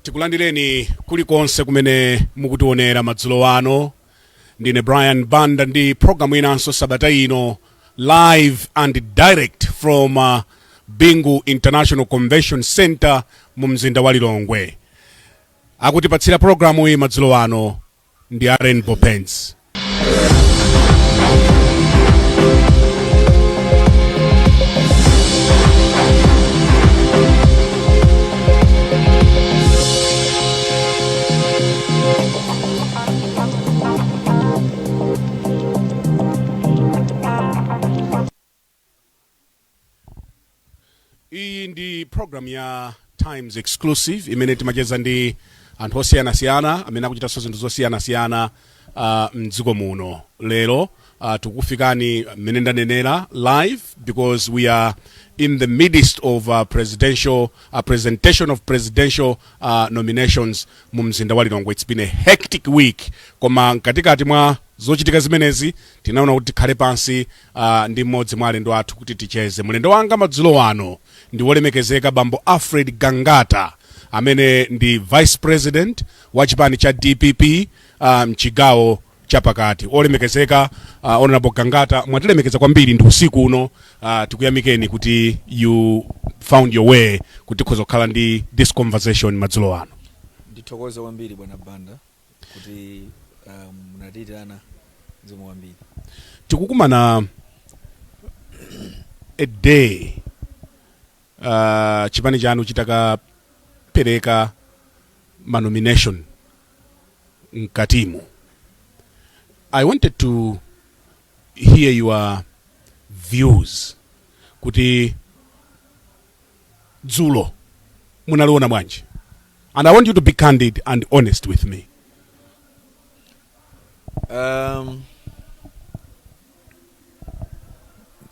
Tikulandireni kulikonse kumene mukutionera madzulo ano. Ndine Banda ndi program inanso sabata ino live and direct from Bingu International Convention Center mu mzinda wa Lilongwe. Akutipatsira programu iyi madzulo ano ndi Rainbow Pens. Iyi ndi program ya Times Exclusive imene timacheza ndi anthu osiyanasiyana amene akuchita zinthu zosiyanasiyana mdziko muno. Lero tukufikani mmene ndanenera live because we are in the midst of presentation of presidential nominations mu mzinda wa Lilongwe. It's been a hectic week, koma katikati mwa zochitika zimenezi tinaona kuti tikhale pansi ndi mmodzi mwa alendo athu kuti ticheze. Mulendo wanga madzulo ano ndi wolemekezeka bambo Alfred Gangata amene ndi vice president wa chipani cha DPP mchigawo chapakati. Olemekezeka honorable Gangata, mwatilemekeza kwambiri ndi usiku uno. Tikuyamikeni kuti you found your way kuti khozokhala ndi this conversation madzulo ano. Ndithokoza kwambiri bwana Banda kuti munatitirana zomwe kwambiri. Tikukumana a day chipani chanu chitakapereka nomination mkatimu. I wanted to hear your views kuti dzulo munaliona bwanji, and I want you to be candid and honest with me.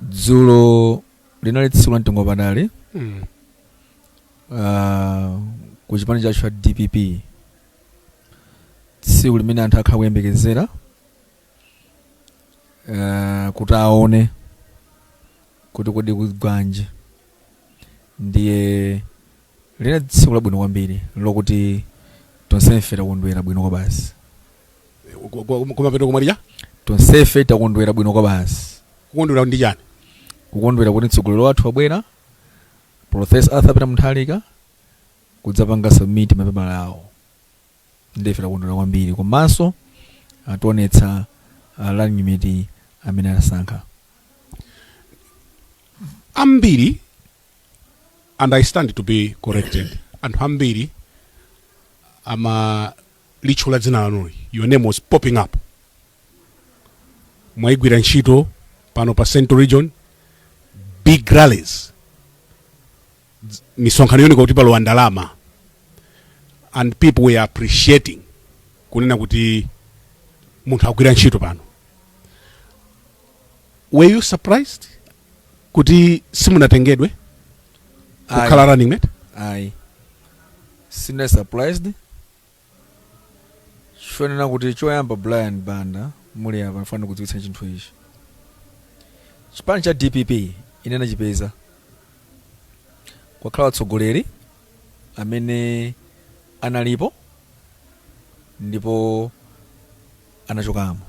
Dzulo linali tsiku la mtengo wapatali ku chipani chacho cha DPP, tsiku limene anthu akhala kuyembekezera kuti aone kuti kodi kugwanji. Ndiye linali tsiku labwino kwambiri lokuti tonsefe takondwera bwino kwa basi. Kumapeto kumwalija tonsefe takondwera bwino kwa basi. Kukondwera ndi chani? Kukondwera kuti mtsogoleri wathu wabwera, Professor Arthur Muthalika kudzapanga submit mapepala awo. Ndife takondwera kwambiri, komanso ationetsa running mate amene anasankha ambiri, and I stand to be corrected. Anthu ambiri lichula dzina lanuli, your name was popping up. Mwaigwira ntchito pano pa Central Region, big rallies, misonkhano yoni kuti palo ndalama, and people were appreciating kunena kuti munthu agwira ntchito pano. Were you surprised kuti simunatengedwe kukhala running mate? Ayi, sina surprised. Chifukwa kuti choyamba Brian Banda muli apa nfana kudziwitsa chinthu ichi. Chipani cha DPP inena chipeza kwakhala atsogoleri amene analipo ndipo anachokamo.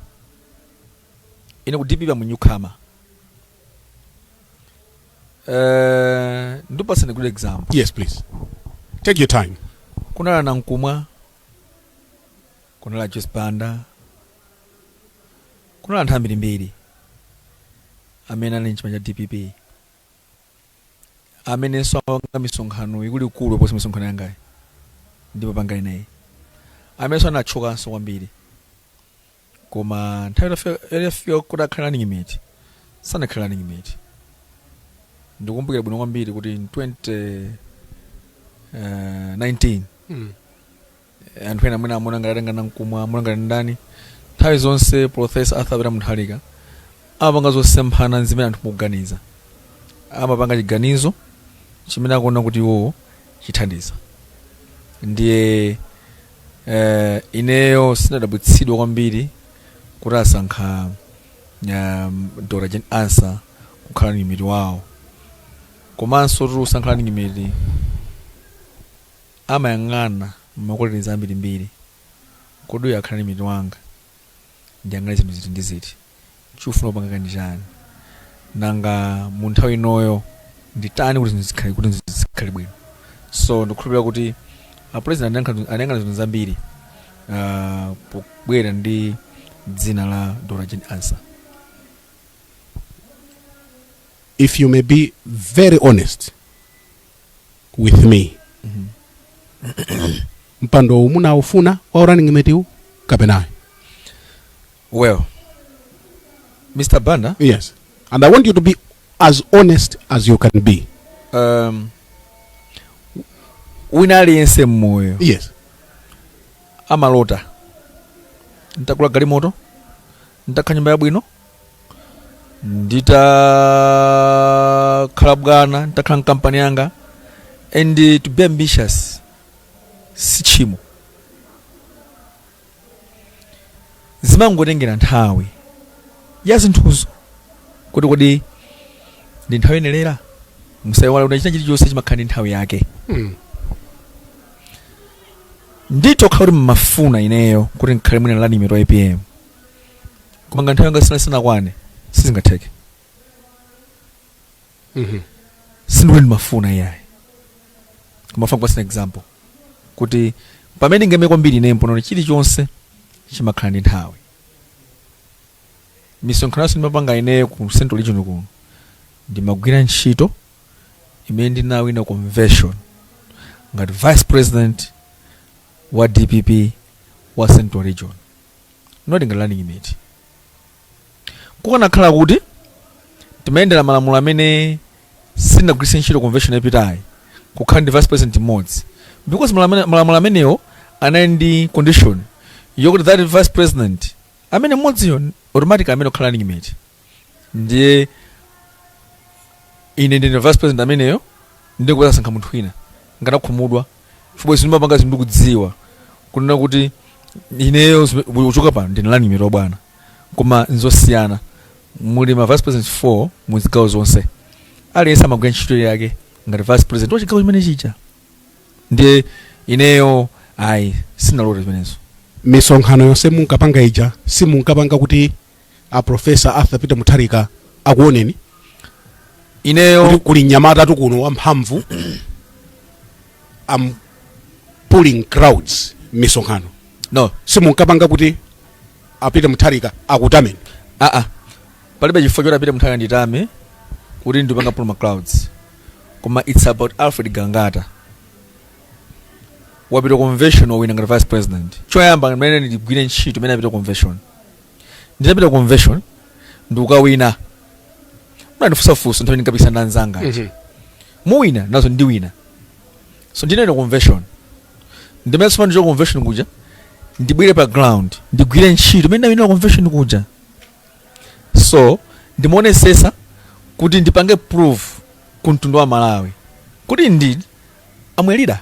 Ine ku DPP mu Newcomer. Ndipasane good example. Yes, please. Take your time. Kunala Nankumwa, kunala Banda, kunala anthu ambiri amene ali m'chipani cha DPP, amene so anga misonkhano ikulu posa misonkhano yangayi ndipo pangali naye. amenso anachokanso kwambiri koma nthawi yafika kuti akhala running mate sanakhala running mate. Ndikumbukira bwino kwambiri kuti in 2019 anthu ena mwina amuna ngati ngana mkumwa amuna ngati ndani nthawi zonse Professor Arthur Muthalika amapanga zosemphana zimene anthu mukuganiza, amapanga chiganizo chimene akuona kuti iwowo chithandiza. Ndiye ineyo sinadabwitsidwa kwambiri kuti asankha Dr. Jen Ansah kukhala ni miti wawo, komanso kuti usankhala ni miti amayang'ana makoleniza ambirimbiri kuti uyu akhala ni miti wanga ndiyang'ana zinthu ziti ndi ziti chifuna upanga kani chani nanga mu nthawi inoyo nditani kuti zikhale bwino. So ndikukhulupirira kuti president anayang'ana zinthu zambiri pobwera ndi dzina la Dr. Jen Ansah. If you may be very honest with me, mpando umuna ufuna wa running mate u kapena? Well, Mr. Banda, yes, and I want you to be as honest as you can be. Wina aliyense mmoyo, yes, amalota ntakula galimoto, ntakhala nyumba yabwino, nditakhala bwana, ntakhala mkampani yanga, and to be ambitious si chimo. Zimangotengera nthawi ya zinthuzo kuti kodi ndi nthawi yenelera musayiwala kuti china chilichonse chimakhala ndi nthawi yake. Nditokhala kuti mmafuna ineyo kuti nkhale mwina la nimero APM koma nga nthawi yanga sinakwane sizingatheke. Sindikuti mafuna iyayi koma fanga pasina example kuti pamene ngeme kwambiri ine mpono chilichonse chimakhala ndi nthawi. Misonkhano ndimapanga ineyo ku Central Region kuno ndimagwira ntchito imene ndinawina convention ngati vice president wa DPP wa Central Region, not ngati running mate. Kukanakhala kuti timayendera malamulo amene sindinagwiritse ntchito convention yapitayi kukhala ndi vice president mmodzi, because malamulo amenewo anali ndi condition yokuti that vice president amene mmodziyo automatic amene okhala running mate. Ndiye ine ndine vice president ameneyo ndikuweza sankha munthu wina ngatakhumudwa chifukwa izi ndimapanga zinthu kudziwa kunena kuti ineyo uchoka pano ndine running mate bwana, koma nzosiyana. Muli ma vice president 4 mu zigawo zonse, aliyense amagwira ntchito yake ngati vice president wa chigawo chimene chicha. Ndiye ineyo ayi sinalota zimenezo. Misonkhano yonse munkapanga ija simunkapanga kuti a Professor Arthur Peter Muthalika akuoneni ineyo kuli nyamata tukuno wamphamvu am pulling crowds misonkhano? No, simunkapanga kuti a Peter Muthalika akutameni? palibe chifukwa choti Peter Muthalika nditame kuti ndipanga pull my crowds, koma it's about Alfred Gangata wapita convention wawina ngati vice president. Choyamba mmene ndigwire ntchito mmene apita convention, ndinapita convention ndikawina, munandifusafusa nthawi ndikapisa ndanzanga muwina nazo ndiwina. So ndinaenda convention, ndimene sipano cho convention kuja ndibwire pa ground ndigwire ntchito mmene ndawina convention kuja. So ndimuonesesa kuti ndipange proof ku mtundu wa Malawi kuti indeed amwelida.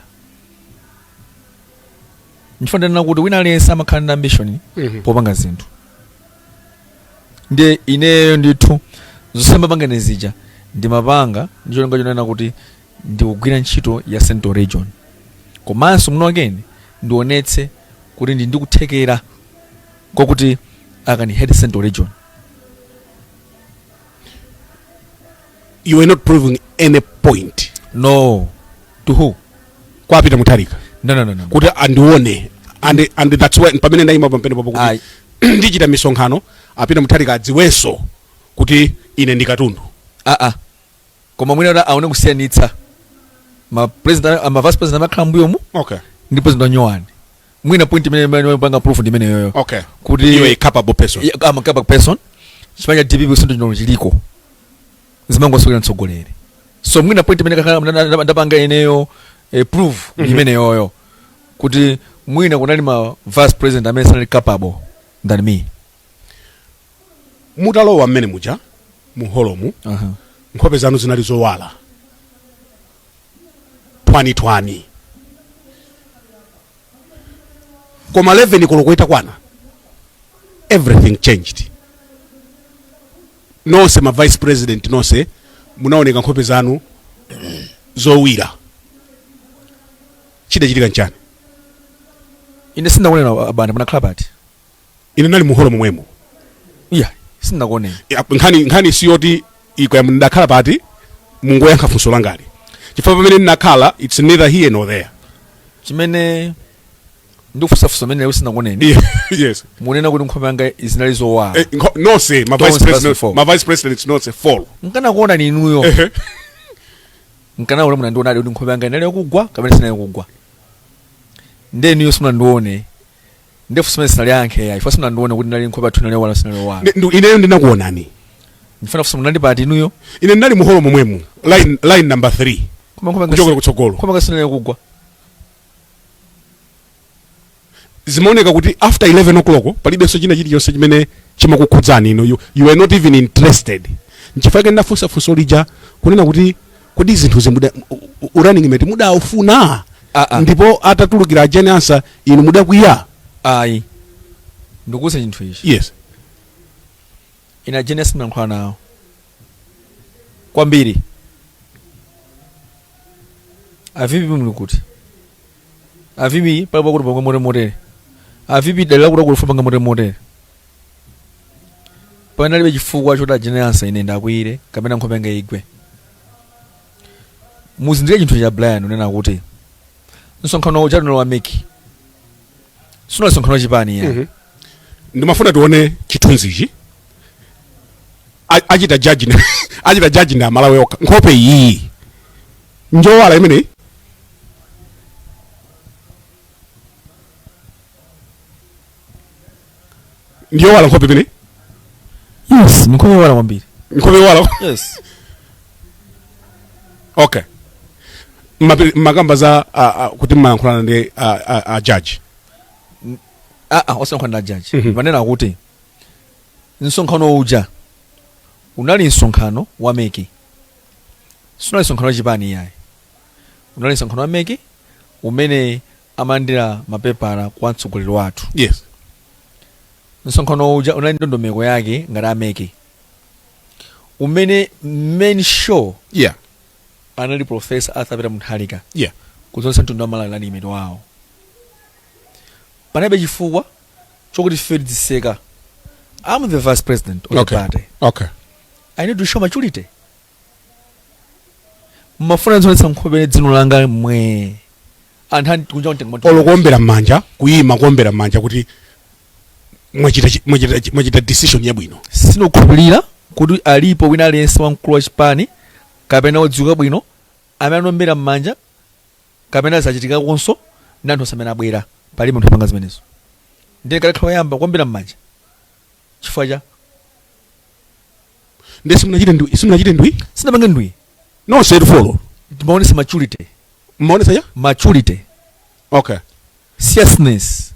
Ndifanana kuti wina aliyense amakhala ndi ambition popanga zinthu. Ndiye ineyo ndithu zosamba pangene zija ndimapanga ndichonga chonena kuti ndikugwira ntchito ya Central Region, komanso muno again ndionetse kuti ndikuthekera kokuti akani head Central Region. You were not proving any point. No. To who? Kwa Peter Muthalika? No. Kuti andione and that's why pamene ndayima pampene papo kuti ndichita misonkhano a Peter Muthalika adziwenso kuti ine ndikatundu. Koma mwina aone kusiyanitsa ma president ama vice president amakhala mbuyo mu. Okay. Ndi president wanyowani. mwina point imene panga proof ndimene yoyo okay kuti iwe capable person I'm a capable person chifanya DPP sinto chino chiliko zimango sokera mtsogoleri so mwina point imene kakhala ndapanga ineyo proof imene yoyo kuti mwina kunali ma vice president amene sanali capable than me mutalowa mmene muja muholomu nkhope zanu zinali zowala twani koma 11 kolokweta kwana everything changed nonse ma vice president nonse munaoneka nkhope zanu zowira chidachitika nchani ine sindakuonera Banda munakhala pati ine nali muholo momwemo yeah sindakuonera nkhani siyoti iko ndakhala pati mungoyankha funso langali chifukwa pamene ndinakhala it's neither here nor there chimene ndikufusafusa mene usinakuoneni yes munena kuti nkhope yanga izinali zowala nonse ma vice president nonse fall nkana kuona ni inuyo nkana ule munandiona kuti nkhope yanga inali kugwa kapena sinali kugwa ndeni yosuna ndione ndefusa mene sinali yankhe ya ifasa ndione kuti nali nkhope athu nali wala sinali wala ineyo ndinakuonani ndifuna fusa munandi pati inuyo ine ndali muholo momwemo line number 3 kuchokera kutsogolo nkhope kasinali kugwa zimaoneka kuti after 11 o'clock palibenso china chilichonse chimene chimakukhudzani ino you were not even interested nchifukwa ndafunsa funso lija kunena kuti kodi zinthu zimuda running mate mudaufuna ndipo atatulukira ajani answer inu mudakwiya ayi ndikuza chinthu ichi yes ina genesis mnankhala nawo kwambiri avipi mlikuti avipi palipo kuti pangwe motere avipi dalila kuti kulifa panga motere panalibe chifukwa choti ajene answer ine ndakwire kapena nkhope yanga igwe muzindike chinthu cha Brian unena kuti nsonkhano uchatino wa meki sino nsonkhano chipani ya ndimafuna tione chithunzichi achita judge na malawi okha nkhope iyi njowala imene ndiyo wala nkhope imene yes nkhope wala kwambiri nkhope wala yes okay makamba za kuti mmayankhulana ndi judge osankhana na judge vanena kuti nsonkhano uja unali nsonkhano wa meki sunali nsonkhano wa chipani yayi unali nsonkhano wa meki umene amandira mapepala kwa mtsogoleri wathu yes nsonkhano uja unali ndondomeko yake ngati ameki umene main show yeah anali Professor Alfred Gangata yeah kuzonsa mtundu wa malala imene wawo panabe chifukwa chokuti fedi ziseka I'm the vice president of the party okay I need to show maturity mafuna zonse nkhope dzino langa mwe anthu kunja kuntenga olokombera manja kuyima kuombera manja kuti mwachita decision yabwino sinokhulupirira kuti alipo wina aliyense wamkulu wa chipani kapena odziwika bwino amene anombera mmanja kapena zachitika konso ndi anthu amene abwera pali munthu apanga zimenezo ndiye kalekhala yamba kuombera mmanja chifukwa cha ndi simunachite ndwi sinapange ndwi no said follow timaonesa maturity ya maturity okay seriousness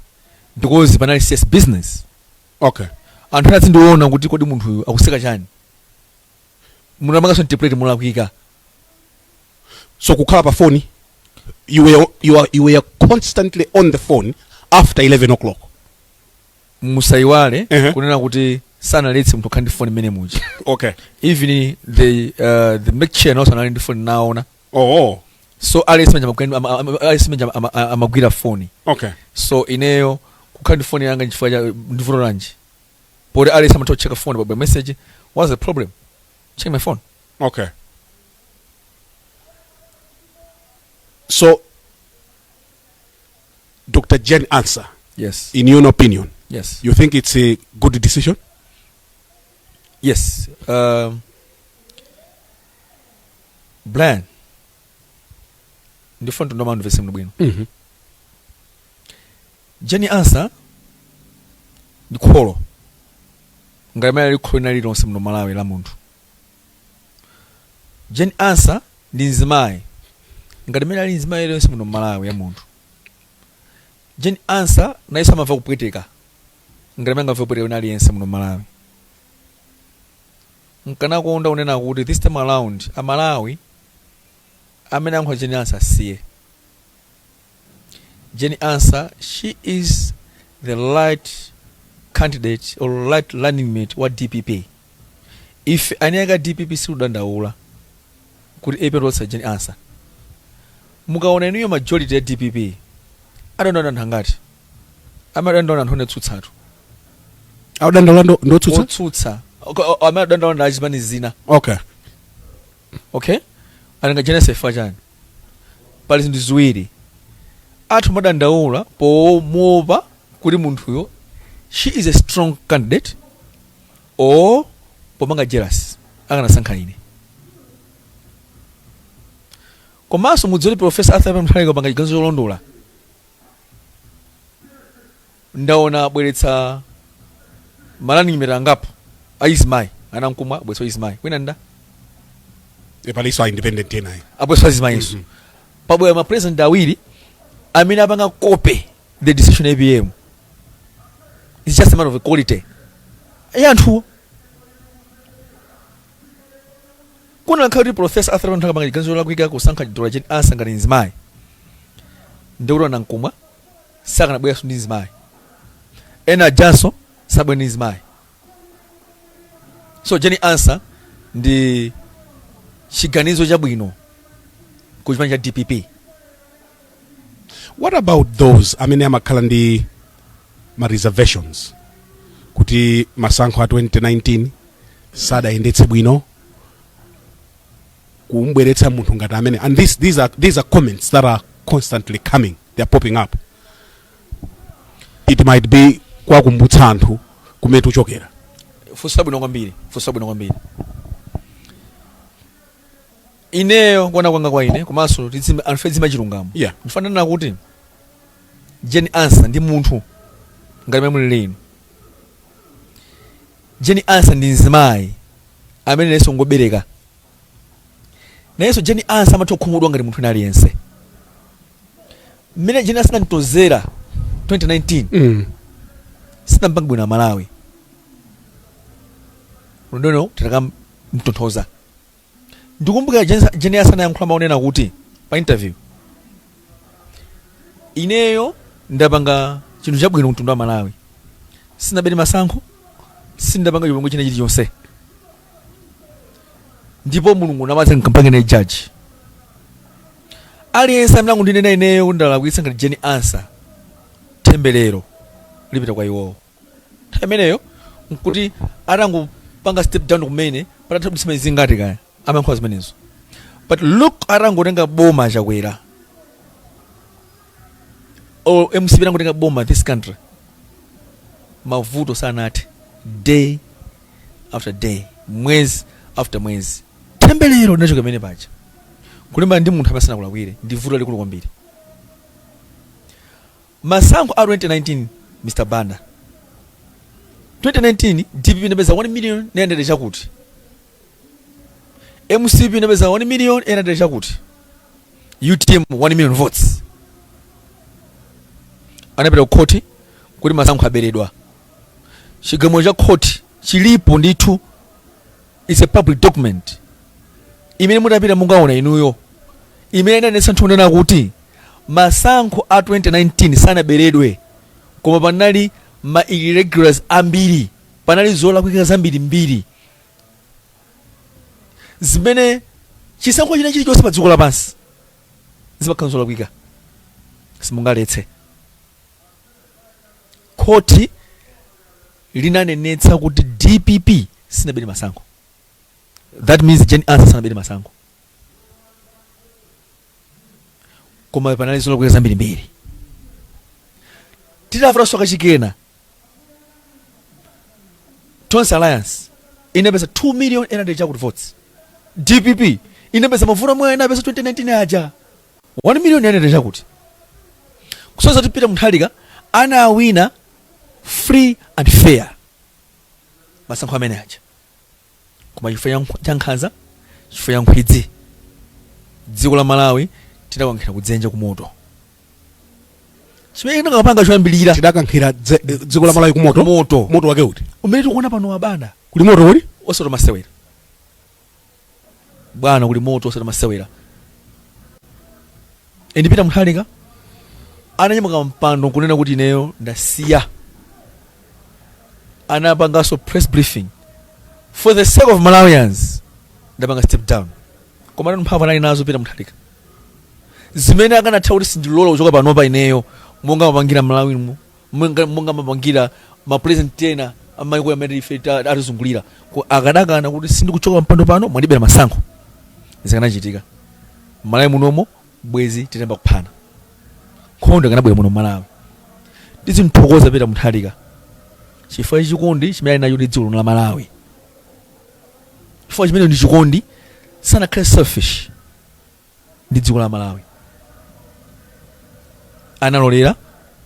because panali serious business okay anthu azindiona kuti kodi munthu uyu akuseka chani munamanga so interpret mulakwika so kukhala pa phone you were constantly on the phone after 11 o'clock musaiwale kunena kuti sanaletse munthu khandi phone mene muja okay even the make chair also anali ndi phone naona so alisimanja amagwira phone okay so ineyo kukhandi phone yanga nchifukwa cha ndivuto lanji poti alisama to check a phone by message what's the problem check my phone okay so Dr. Jen answer yes in your opinion yes you think it's a good decision yes Brian ndifuna ndo mandu vese mnubwino Jenny answer ndi kholo ngati mene likholo linali lonse muno Malawi la munthu. Jenny answer ndi mzimayi ngati mene ali mzimayi lonse muno Malawi ya munthu. Jenny answer naisa amava kupweteka ngati mene amava kupweteka nali yense muno Malawi. Nkanakonda unena kuti this time around Amalawi amene ankhola Jenny answer siye. Jenny answer, she is the right candidate or right running mate wa DPP. If anyaka DPP siudandaula kuti epe rotsa Jenny answer. Mukaona inuyo majority ya DPP adandaula ndangati. Amadandaula nthone tsutsatu. Adandaula ndo tsutsa? Tsutsa. Amadandaula ndachimani zina. Okay. Ananga Genesis fachani. Pali zinthu ziwiri. Athu madandaula pomopa kuti munthuyo she is a strong candidate or pomanga jealous akanasankha ine. Komanso mudzoli Professor Alfred Gangata panga chiganizo cholondola. Ndaona abweretsa malani mirangapo aismayi anamkumwa abweretsa ismayi kwina nda epaliso independent yenayi abweretsa ismayiso pabwera ma president awiri amene apanga copy the decision ABM. It's just a matter of quality. Anthu kuna nkhani Professor Alfred Gangata panga chiganizo lakuika kusankha Dr. Jenny answer ngati mzimayi ndikuti nankumwa sakanabwera ndi mzimayi ena janso sabwe ndi mzimayi. So Jenny answer ndi chiganizo chabwino kuchipani cha DPP. What about those amene amakhala ndi ma reservations kuti masankho a 2019 sadayendetse bwino kumbweretsa munthu ngati amene, and these are comments that are constantly coming, they are popping up. It might be kwakumbutsa anthu kumene tuchokera. Fusa bwino kwambiri. Ineyo kuona kwanga kwa ine komanso anfedzima chilungamo. Yeah. Ndifanana kuti Jenny answer ndi munthu ngati mwe muli lino. Jenny answer ndi mzimayi amene leso ngobereka. Nayeso Jenny answer amatha kukhumudwa ngati munthu aliyense. Mmene Jenny answer ntozera 2019. Sinambangi bwino Malawi. Ndono tataka mtonthoza. Ndikumbuka Jenny answer yankhula maonena kuti pa interview ineyo ndapanga chinthu chabwino mtundu wa Malawi. Sinabere masankho, sindapanga chipongwe china chilichonse. Ndipo Mulungu namadza nkampange ne judge. Aliyense amene akundinena ineyo ndalakwitsa ngati Jenny answer tembelero lipita kwa iwo. Imeneyo nkuti atangopanga step down kumene patatha kubisima zingati kaya amankhola zimenezo. But look arangotenga boma chakwera. Or MCP arangotenga boma this country. Mavuto sanati day after day, mwezi after mwezi. Tembelero nacho kamene pacha. Kulimba ndi munthu apasana kulakwire ndi vuto likulu kwambiri. Masankho a 2019 Mr. Banda. 2019 DPP inapeza 1 million nendele chakuti. MCP inapeza 1 million nendele chakuti. UTM 1 million votes. Anapita kukoti kuti masankho aberedwa. Chigamulo cha koti chilipo ndithu, it's a public document. Imene mutapita mungaona inuyo. Imene inanesa nthunena kuti masankho a 2019 sanaberedwe koma panali ma irregulars ambiri, panali zolakwika zambiri mbiri zimene chisankho china chilichonse pa dziko lapansi zimakhala zolakwika simungaletse. Koti linanenetsa kuti DPP sinabere masankho. That means Jenny answer sanabere masankho. Koma panali zolakwika zambiri mbiri. Tidafuna soka chikena. Tons Alliance inapeza 2 million chakuti votes. DPP inapeza mavuto mwe inapeza 2019 aja 1 million chakuti. Kusoza tipita muthalika anawina free and fair masankho amene aja, koma chifukwa cha nkhanza, chifukwa cha nkhwidzi, dziko la Malawi tidakankhira kudzenje kumoto. Chimene ndakapanga choyambirira tidakankhira dziko la Malawi kumoto. Moto wake uti umene tikuona pano wa Banda kuli moto uli osati masewera bwana, kuli moto osati masewera. Peter Mutharika ananyamuka mpando kunena kuti ineyo ndasiya, anapanganso press briefing for the sake of Malawians, ndapanga step down. Koma mphamvu anali nazo Peter Mutharika zimene akanatha kuti sindilola kuchoka panopa ineyo, monga mapangira Malawi, monga mapangira mapresident ena amaiko amene ife atizungulira, akadakana kuti sindikuchoka mpando pano mwandibera masankho. Zikanachitika Malawi munomo bwezi titemba kuphana, nkhondo ikanabwera muno Malawi. Tizimthokoza Peter Mutharika chifukwa chikondi chimene ali nacho ndi dziko la Malawi, chifukwa chimene ndi chikondi, sanakhale selfish ndi dziko la Malawi. Analolera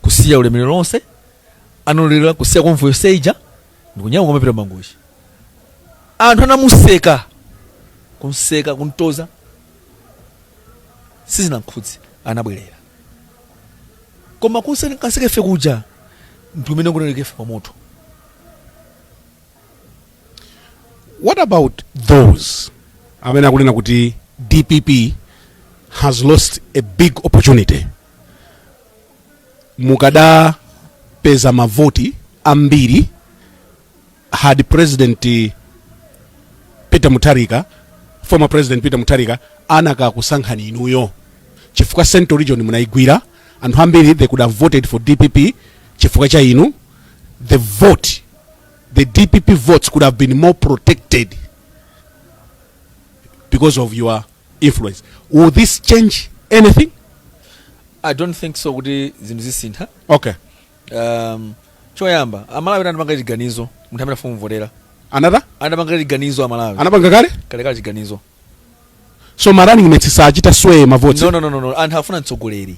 kusiya ulemerero lonse, analolera kusiya konvoyo seija ndikunyamuka mapita mangochi. Anthu anamuseka, kunseka, kuntoza, sizinamkhudzi, anabwerera. Koma kunseka ife kuja ndi kumene kunaleka ife pamoto. What about those amene akunena kuti DPP has lost a big opportunity? Mukada peza mavoti ambiri had President Peter Mutharika, former President Peter Mutharika, anaka kusankhani inuyo chifukwa Central Region munaigwira, anthu ambiri they could have voted for DPP chifukwa cha inu. The DPP votes could have been more protected because of your influence. Will this change anything? I don't think so kuti zinthu zisintha. Okay. Choyamba Amalawi anapanga chiganizo munthu amene afuna kumvotera. Anapanga chiganizo Amalawi. Anapanga kale chiganizo. So marani ngimetsisa achita sway mavoti. No. Anthu afuna mtsogoleri.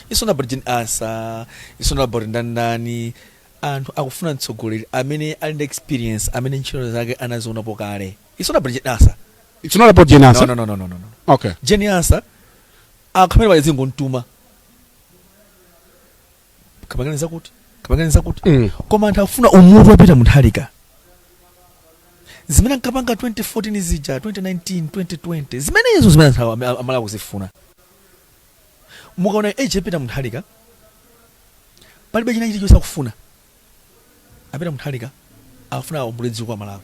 It's not about Jen Asa, it's not about ndandani. Anthu akufuna mtsogoleri amene ali ndi experience, amene ntchito zake anaziona pokale. It's not about Jen Asa. It's not about Jen Asa. No. Okay. Jen Asa akamene bazingo ntuma. Kabanganiza kuti. Koma anthu afuna umutu wa Peter Mutharika. Zimene nkapanga 2014 zija, 2019, 2020. Zimene izo zimene Amalawi kuzifuna. Mukaona age Peter Mutharika palibe china chilichonse akufuna. Peter Mutharika afuna ubulezi kwa Malawi.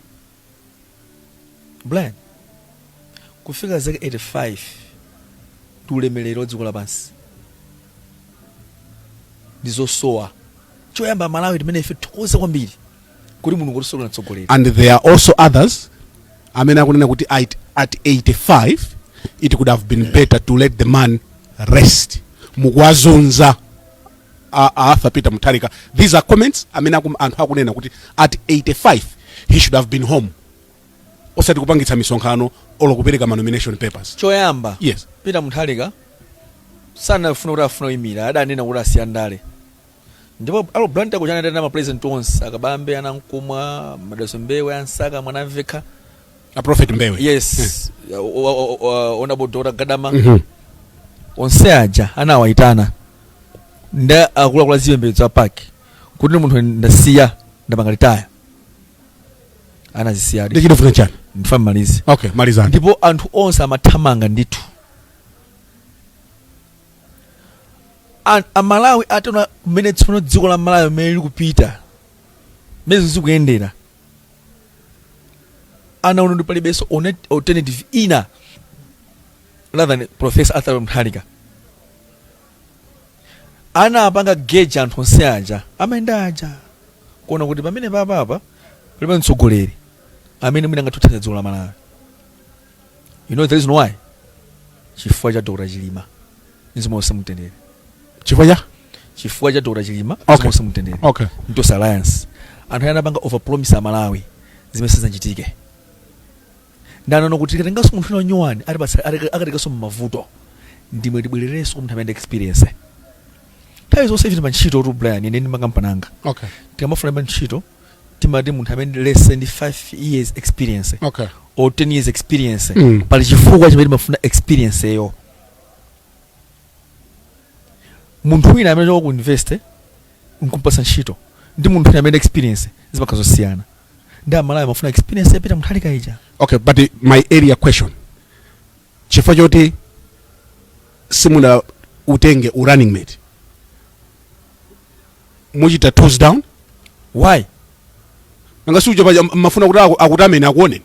Blind kufika zake 85 tulemelero dziko lapansi ndizosowa. Choyamba Malawi timene ife tikhoza kwambiri kuti munthu ngotisokola mtsogoleri. And there are also others amene akunena kuti at 85 it could have been better to let the man rest. Mugwazunza Arthur Peter Mutharika. These are comments amene anthu akunena kuti at 85 he should have been home, osati kupangitsa misonkhano olo kupereka nomination papers. Choyamba yes, Peter Mutharika sanafuna kuti afuna imira, adanena kuti asiya ndale. Ndipo Banda kuchana na president once akabambe anankumwa Madaso Mbewe ansaka mwanamveka a prophet Mbewe. Yes. Honorable Dora Gadama. Onse aja anawaitana nda akula ziyembedzo apaki kuti munthu ndasiya ndapanga retire anazisiya ndi chidofuna chani ndifa malizi. Okay, malizani. Ndipo anthu onse amathamanga ndithu. Amalawi atona kumene tsono dziko la Malawi mmene likupita mmene zikuyendera anaona ndi palibenso alternative ina rather than Professor Alfred Gangata. Anapanga gauge anthu onse aja amaenda aja kuona kuti pamene papa palibe mtsogoleri amene mwina angatuthandiza dziko la Malawi. You know the reason why? Chifukwa cha Dr. Chilima nzimose mutendere. Chifukwa cha Dr. Chilima nzimose mutendere. Okay. Ntosa alliance anthu anapanga overpromise a Malawi zimene sizanchitike. Ndanono kuti katengaso munthu wanyuwani akatengaso mmavuto ndimwe tibwerereso munthu amene experience. nthawi zonse ife ntchito tu Brian ine ndi makampananga okay tikamafuna ntchito timati munthu amene less than 5 years experience okay or 10 years experience pali chifukwa chimene mafuna experience yo munthu wina amene choka ku invest nkumpasa ntchito ndi munthu wina amene experience zimakhala zosiyana ndi amalawi mafuna experience yapita Mutharika ija. Okay, but my area question chifukwa choti simuna utenge running mate muchita toes down why angasuja mafuna kuti akutamene akuoneni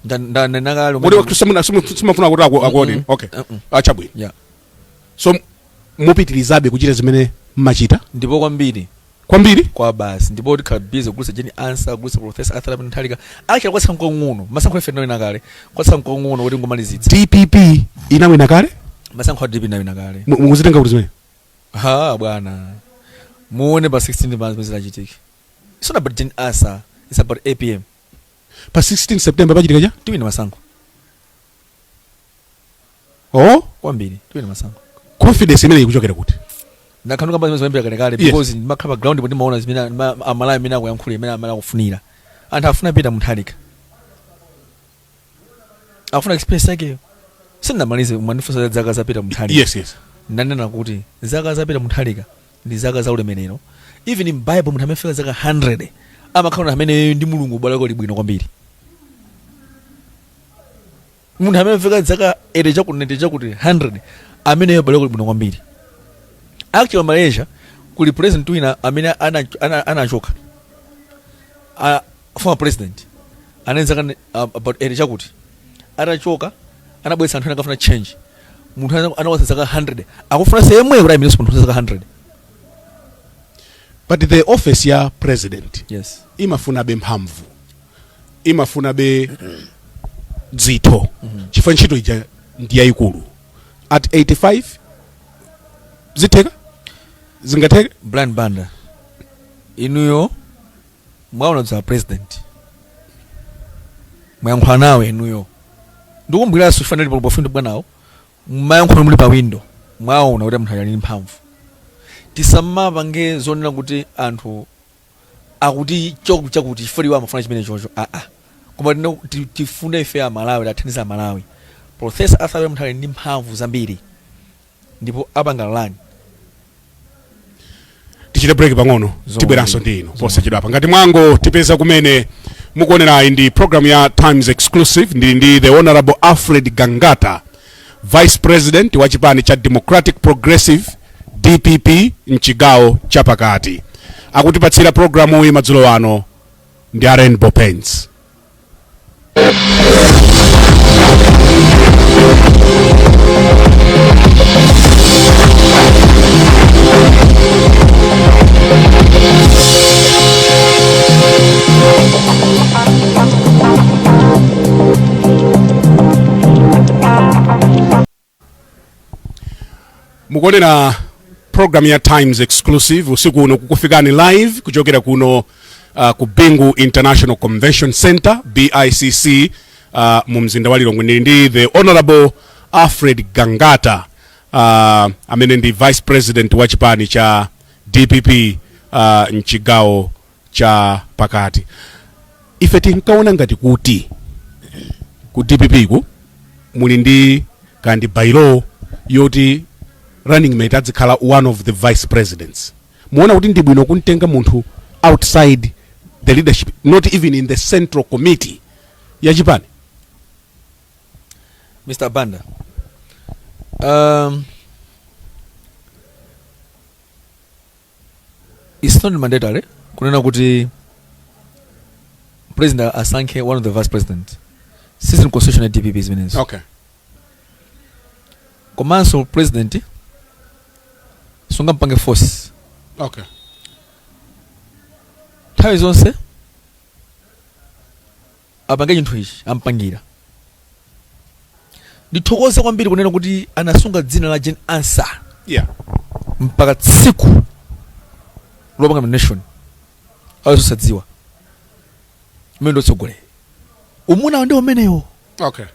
ndanakalo kuti simafuna kuti akuoneni okay achabwino yeah so mupitirizabe kuchita zimene mmachita ndipo kwambiri kwa basi ndipo tikhala busy kulisa jeni answer kulisa Professor Alfred Gangata akira kwatsa mkongono masankho efena wina kale kwatsa mkongono kuti ngomalizitsa DPP inawina kale masankho DPP inawina kale mukuzitenga kuti zimene bwana muone pa 16 months zilachitiki it's not about jeni answer, it's about APM pa 16 September pachitika cha tiwina masankho kwambiri tiwina masankho confidence imene ikuchokera kuti nakhanuka kamba zimene kale because makhala ground ndipo ndimaona zimene amalawi amene akuyankhula imene amene akufunira anthu afuna pita Mutharika afuna experience yake sindamalize mandifunsa zaka zapita Mutharika yes ndanena kuti zaka zapita Mutharika ndi zaka za ulemerero even in Bible munthu amefika zaka 100 amakhala amene ndi Mulungu balako libwino kwambiri munthu amefika zaka 80 chakuti 100 amene yo balako libwino kwambiri. Actually Malaysia kuli president wina amene anachoka former president anaweza about 80 chakuti atachoka anabwesa anthu akafuna change munthu anawasa zaka 100 akufuna semwe kuti amene munthu zaka 100 but the office ya president yes imafuna be mphamvu imafuna be dzitho chifukwa ntchito ija ndi yayikulu at 85 ziteka zingateke Banda inuyo mwaona za president mwayankhula nawe inuyo ndikumbwira sifana ndipo bofundo bwanawo mwayankhula muli pa window mwaona kuti munthu ali mphamvu tisammapange zonena kuti anthu akuti chakuti chifukwa amafuna chimene chocho koma tifune ife a Malawi tathandiza Malawi Professor Alfred Gangata ndi mphamvu zambiri ndipo apanga lani tichite break pang'ono tibweranso ndi ino posachedwa apa ngati mwango tipeza kumene mukuonerayi ndi program ya Times Exclusive ndi the Honorable Alfred Gangata Vice President wa chipani cha Democratic Progressive DPP mchigawo chapakati akutipatsira programu iyi madzulo ano ndi Rainbow Pens. Mukuonera program ya Times Exclusive usiku uno kukufikani live kuchokera kuno ku Bingu International Convention Center BICC mu mzinda wa Lilongwe ndi the Honorable Alfred Gangata amene ndi Vice President wa chipani cha DPP mchigawo cha pakati. Ife tinkaona ngati kuti ku DPP ku muli ndi kandi bylaw yoti running mate adzikhala one of the vice presidents. Muona kuti ndi bwino kuntenga munthu outside the leadership, not even in the central committee ya chipani. Mr. Banda, it's not mandatory kunena kuti president asankhe one of the vice president. System constitution at DPP is means. Okay. Komanso president sunga mpange force. Okay. Nthawi zonse apange chinthu ichi ampangira. Ndithokoze kwambiri kunena kuti anasunga dzina la Gen Answer. Yeah. Mpaka tsiku lopanga nation. Azosadziwa. Mendo tsogole. Umuna ndi umeneyo. Okay.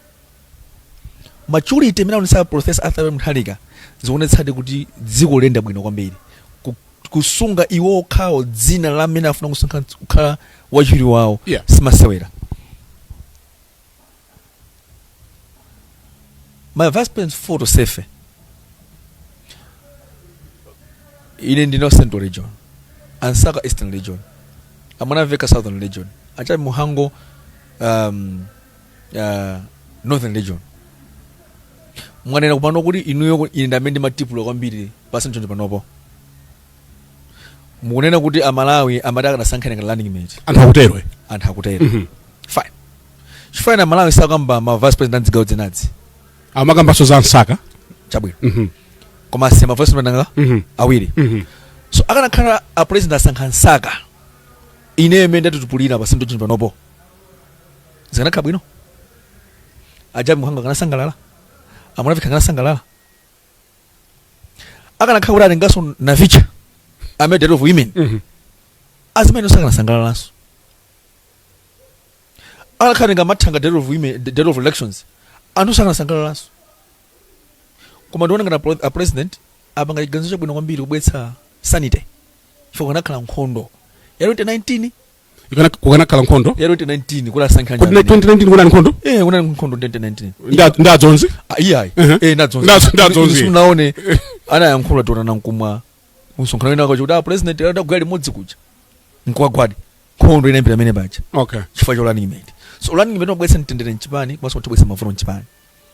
Maturity imene unasaba Professor Alfred Gangata zionetsadi kuti dziko lenda bwino kwambiri. kusunga iwo okhawo dzina la amene afuna kusankha kukhala wachiwiri wawo simasewera. My vice president photo sefe ine ndino Central Region ansaka Eastern Region amana veka Southern Region acha muhango Northern Region mwanena kupano kuti inuyo ine ndamene matipulo kwambiri pasentho ndi panopo mukunena kuti amalawi amataka nasankhana ngati running mate anthu akutero fine chifana amalawi sakamba ma vice president anzigawo dzenadzi amakambaso za nsaka chabwino koma sema vice president awiri so akanakhala a president asankha nsaka ine imene ndatutupulira pasentho chino panopo zikanakhala bwino ajabu muhanga kanasangalala amunafika kanasangalala akanakhala kuti atengaso na feature amene dead of women azimene osakana sangalalanso akanakhala ngamathanga dead of women dead of elections anthu osakana sangalalanso koma ndiona ngati a president apanga chiganizo chabwino kwambiri kubwetsa sanity chifukwa kanakhala nkhondo ya 2019 kukanakhala nkhondo ya 2019 kuti asankha njani 2019 kuna nkhondo kuna nkhondo 2019 ndadzonzi iyayi ndadzonzi sunaone ana yankhula tona nankumwa usonkhana wina kuti a president adagwira limodzi kuja nkwagwadi nkhondo inayambira amene baja chifukwa cha running mate so running mate wabwetsa mtendere mchipani komanso kutibwetsa mavuto mchipani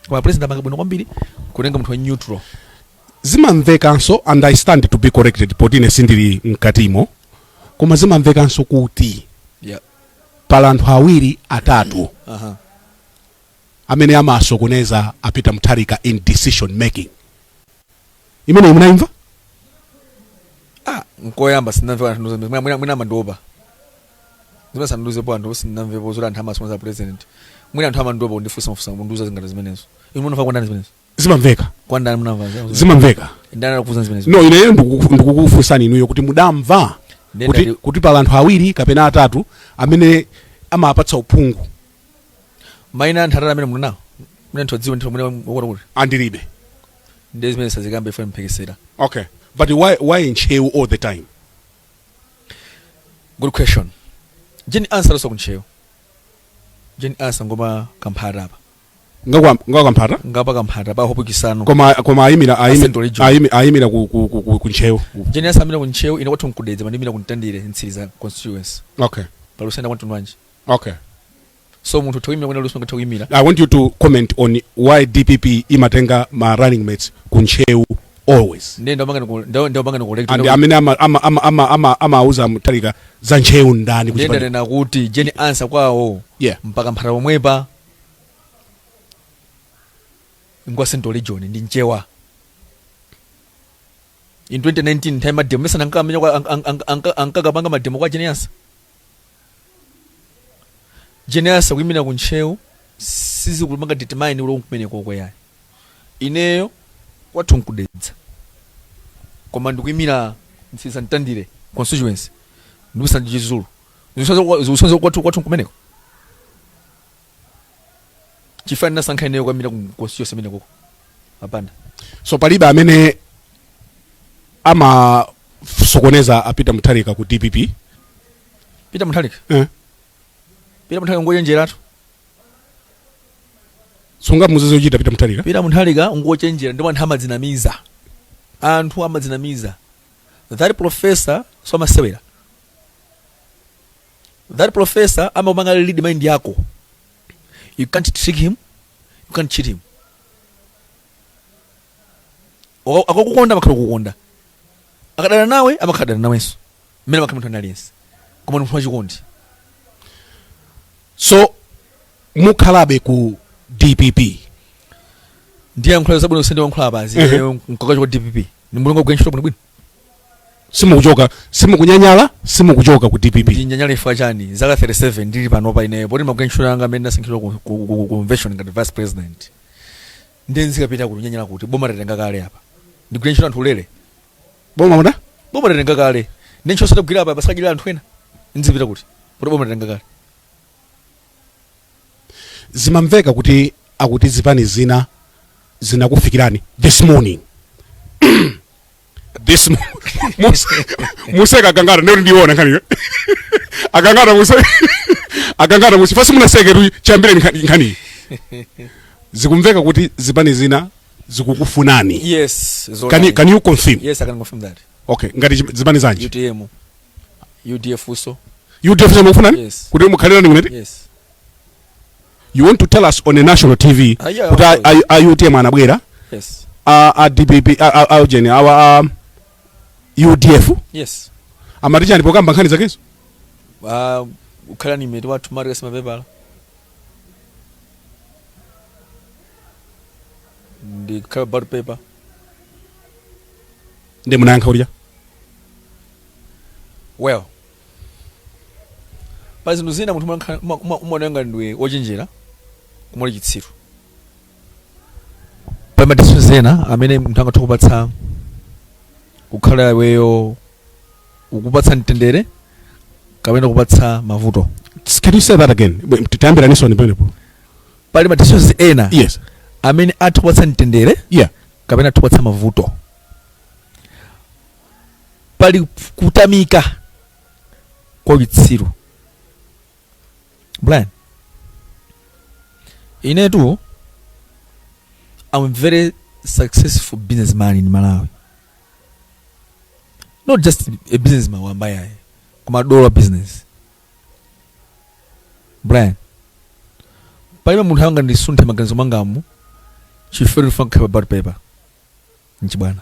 koma president amanga bwino kwambiri kutenga munthu wa neutral zimamvekanso and I stand to be corrected potine sindili mkatimo koma zimamvekanso kuti pala anthu awiri atatu amene amasokoneza apita mutharika in decision making imene munaimva nkoyamba sinamva anthu mwina amandoba zimasanduzepo anthu sinamvepo zoti anthu amasokoneza president mwina anthu amandoba undifusa munduza zingati zimenezo inu munafa kwandani zimenezo zimamveka kwandani munamva zimamveka ndani akufuza zimenezo no ineyo ndikukufusani inuyo kuti mudamva kuti pala anthu awiri kapena atatu amene amapatsa uphungu maina anthu atatu amene munawo mune anthu adziwa ndithu mune kuti andilibe ndezi zimene sazikambe ifuna mphekesera okay but why in Nchewu all the time? Good question. Jeni answer so kunchewu. Jeni answer ngoma kamphara apa. Ngwa kamphara? Ngapa kamphara ba hopo kisano. Koma ayimira ku Nchewu. Jeni answer amina ku Nchewu ina kwathu nkudedza mandimira kuntandire ntsiriza constituency. Okay. Palusenda kwathu nwanje. Okay. So muntu toyimira kwena lusonga toyimira. I want you to comment on why DPP imatenga ma running mates ku Nchewu always. Ndo banga no collect. And amene amauza mutharika za Nchewu ndani kuchipani. Ndenda kuti jeni answer kwawo. Yeah. Mpaka mphara pomwepa. Ngwa Central Region ndi Nchewa. In 2019 time demo mesa nankamenya kwa ankakapanga mademo kwa Genius. Genius kwimina ku Nchewu sizi kulumanga determine ulo kumene kokwe yayi. Ineyo kwathu nkudedza. Koma ndikwimira ntsisa ntandire constituency. Ndibisa ndizulu. Zisonzo kwathu kumeneko. Chifana sankhaneyo kwamira ku constituency meneko koko. Banda. So palibe amene ama sokoneza apita mutharika ku DPP. Pita mutharika? Pita mutharika ngochenjeratu. Sunga muzizo chita pita mutharika? Pita mutharika ngochenjera ndipo anthu amadzinamiza. Anthu amadzinamiza. That professor so amasewera. That professor amamanga lead mind yako. You can't trick him. You can't cheat him. Akakukonda makhakukonda. Akadana nawe amakadana nawenso. Mene makamuthu analinsi. Koma munthu wachikondi. So mukhalabe ku DPP. Ndiye nkhula zabwino sende wankhula bazi. Nkoka kwa DPP. Ni mulungu kugensho bwino bwino. Simukunyanyala, simukuchoka ku DPP. Ndinyanyala ifa chani. Zaka 37 ndili panopa ine. Poti magensho yanga amene nasankhidwa ku convention ngati vice president. Ndenzika pita kuti nyanyala kuti boma tatenga kale apa. Ndikugensho anthu ulere. Boma mona? Boma tatenga kale. Nencho sota kugila apa pasakajira anthu ena. Nzipita kuti. Poti boma tatenga kale. Zimamveka kuti akuti zipani zina kufikirani this morning. this museka Gangata ndio ndiona nkhani Gangata musifasi munaseke tu chambire nkhani zikumveka kuti zipani zina zikukufunani. Yes, can you confirm? Yes, I can confirm that. Okay, ngati zipani zanji UTM, UDF uso. UDF zamufunani? Yes. Kuti mukhalira ngene? Yes. You want to tell us on a national TV kuti UTM anabwera? Yes. DPP our UDF? Yes. Amaticha ndipo kamba nkhani zakezo? Ukhala ni metu watu mari kasima bebala. Ndi khala bar paper. Ndi munayankha ulya? Well. Pazi nduzina munthu umonanga ndiwe ochenjera kumuli chitsiru. Pama tisuzena amene munthu angatha kupatsa kukhala weyo ukupatsa mtendere kapena kupatsa mavuto. Can you say that again? Titambira niso ni penepo. Pali matisuzi ena. Yes. Amene atha kupatsa mtendere. Yeah. Kapena atha kupatsa mavuto. Pali kutamika kwa chitsiru. Brian, inetu, I'm a very successful businessman in Malawi. Not just a businessman, wambaya, kumadola business. Brian, palima munthu anga ndisunte maganizo mangamu, chifere funka about paper. Nchibwana.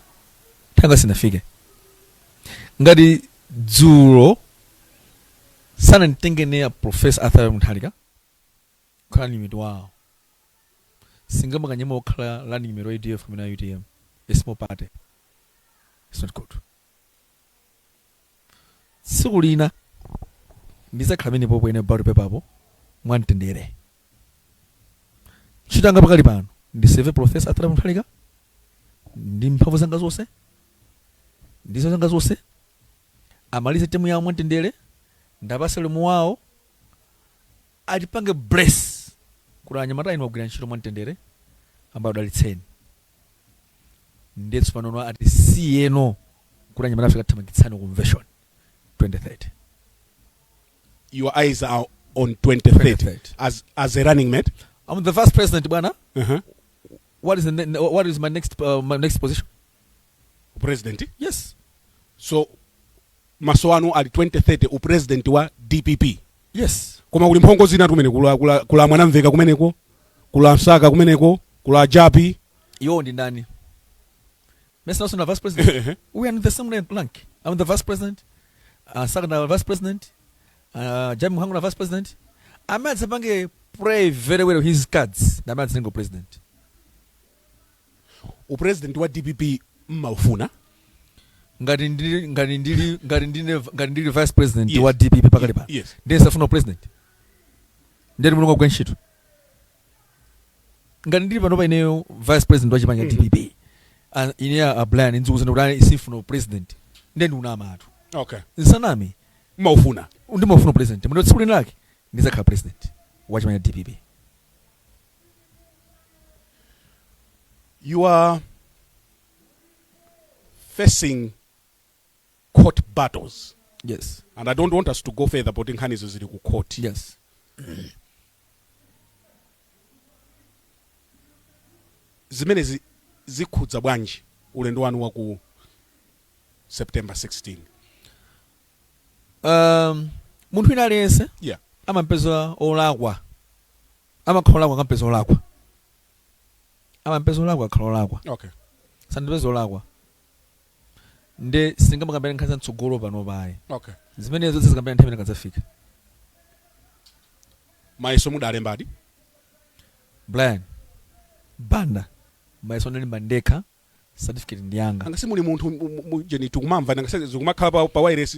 Tanga sinafike. Ngati dzulo sana nitengene Professor Alfred Gangata khala nimero wao singama kanyama okhala la nimero ADF kumina UTM a small party. It's not good. Sikulina ndizakhala mene popo ine about paper apo mwantendere chitanga pakali pano ndiseve Professor Alfred Gangata ndi mphamvu zanga zonse ndizo zanga zonse amalize temu ya mwantendere ndabasa lemu wao atipange bless kula anyamata ino wagwira ntchito mwantendere ambayo dalitseni ndetso panono ati siyeno kula anyamata afika tamangitsani convention 2030. Your eyes are on 2030 as a running mate. I'm the vice president bwana. What is my next position? President? Yes. So Maswanu ali 2030 upresident wa DPP. Yes. Koma kuli mphongo zina tumene kula mwanamveka kumeneko, kula msaka kumeneko, kula japi. Yo ndi ndani? Mr. National Vice President. We are in the same rank. I'm the Vice President. Saka na Vice President. Jabi Muhangu na Vice President. Ahmed Sabange pray very well his cards. Na Ahmed single president. President wa DPP mmaufuna. Ngati ndili vice president wa DPP pakali pa. Yes. Ndiye safuna president. Ndiye mulungu kwa ntchito. Ngati ndili pano pa ineyo vice president wa chipanga DPP. Ine a plan inzukuza ndikudani isifuna president. Ndiye nduna amatu. Okay. Nsanami maufuna. Ndimafuna president. Mndo tsiku linake ndizakhala president wa chipanga DPP. You are facing court battles. Yes. And I don't want us to go further but nkhani zili ku court. Yes. Zimene zikhudza bwanji ulendo wanu wa ku September 16. Munthu ina aliyense. Yeah. Amampeza olakwa. Amakhala olakwa kampeza olakwa. Amampeza olakwa akhala olakwa. Okay. Sandipeza olakwa. Nde singamagambira nkhanza ntsogolo pano paye. Okay. Zimene zonse zikambira nthawi imene kadzafika. Maiso mudale mbadi? Brian. Banda. Maiso nali mandeka certificate ndiyanga. Angasi muli munthu mujeni tukumamva ngase zikumakhala pa wireless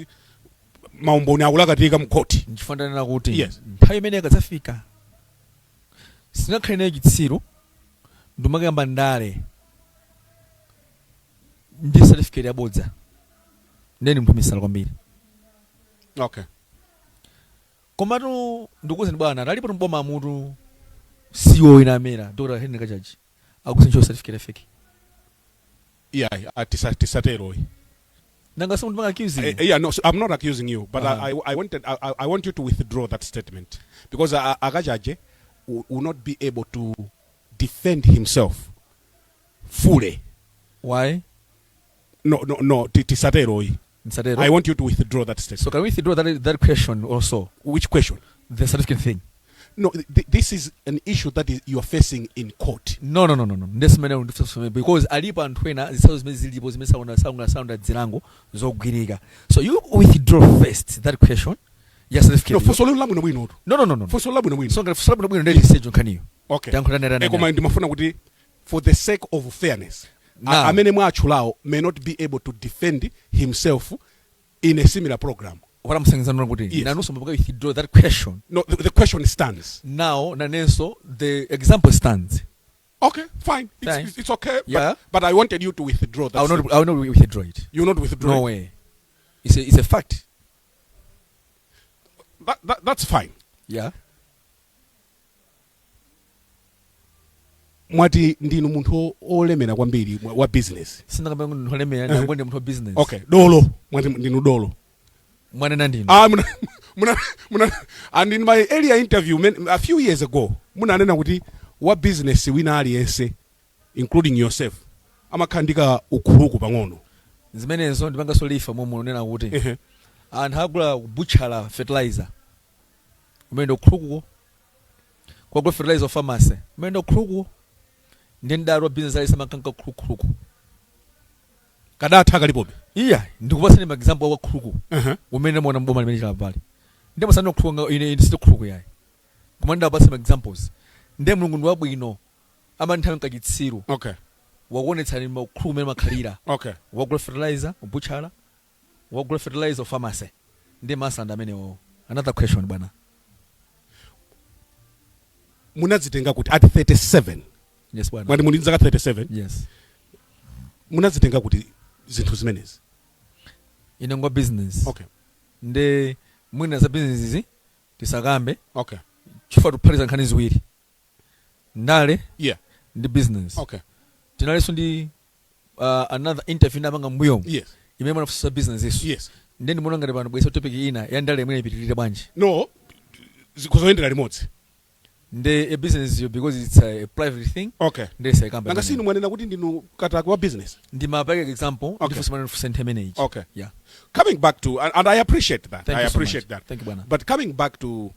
maumboni akulakatika mkhoti. Ndifanana nakuti. Yes. Nthawi imene kadzafika. Singakhale chitsiru. Ndumagamba ndale. Ndi certificate yabodza. Ndeni munthu misala kwambiri. Okay. Komatu ndikuze bwana alipo mboma mutu CEO ina mera Dr. Henry Kachaji akusencho certificate fake. Yeah, atisatero. Nanga someone accusing. Yeah, no, so I'm not accusing you, but Uh-huh. I want you to withdraw that statement because Agajaje will not be able to defend himself fully. Why? No, Tisateroi. Nsadero? I want you to withdraw that statement. So can we withdraw that question also? Which question? The certificate thing. No, this is an issue that you are facing in court. No. This man because alipo antwena zisazo zimene zilipo zimene sound zilango zogwirika. So you withdraw first that question. Yes, certificate. No, for solo labu no bwino. No. For solo labu no bwino. So for solo labu no ndeti stage nkaniyo. Okay. Tankhulana Ekoma ndimafuna kuti for the sake of fairness, amene mwachulao may not be able to defend himself in a similar program. What I'm saying is not good. Yes. Nanuso mpaka withdraw that question. No, the question stands. Now, naneso the example stands. Okay, fine. Fine. It's okay. Yeah. But I wanted you to withdraw that. I will not withdraw it. You will not withdraw. No way. It's a fact. That's fine. Yeah. Mwati ndinu munthu olemera kwambiri wa business. Sindakamba munthu olemera ndangwende munthu wa business. Okay, dolo. Mwati ndinu dolo. Mwana nandino. And in my earlier interview a few years ago, munanena kuti wa business wina aliyense including yourself amakhandika ukuluku pang'ono. Zimenezo ndipangaso lifa momwe unena kuti. Anthu agula butcher fertilizer. Umene ukuluku. Kwa fertilizer pharmacy. Umene ukuluku. Ndendaro business alisa makanka ukuluku. Kadatha kalipobe. Iya, ndikupasani ma example wa khuluku. Umene mona mboma limene chilapali. Ndemo sana khuluku ine ndisito khuluku yayi. Kumanda basi ma examples. Nde mulungu wabwino amanthawi kachitsiru. Okay. Wakuonetsa ni makhuluku mene makhalira. Okay. Wagula fertilizer, butcher, wagula fertilizer pharmacy. Nde masanda amene wo. Another question bwana. Munazitenga kuti at 37. Yes bwana. Mwati mulinza ka 37. Yes. Munazitenga kuti zinthu zimenezi. Inengwa business. Okay. Nde mwina za business izi tisakambe. Okay. Chifukwa tuphatiza nkhani ziwiri. Ndale. Yeah. Ndi business. Okay. Tinaleso ndi another interview namanga mbuyo. Yes. Imene mwana fusa business isu. Yes. Nde ndi mulanga pano bwesa topic ina ya ndale imene ipitirire bwanji. No. Zikuzoendera limodzi. Nde a business yo because it's a private thing. Okay. Nde sai kamba. Nanga sinu mwanena kuti ndinu kataka wa business. Ndi mapaka example. Okay. Ndifusa mwana fusa manage. Okay. Yeah. Coming back to and I appreciate that. Thank I you so appreciate much. that. Thank you bwana. But coming back to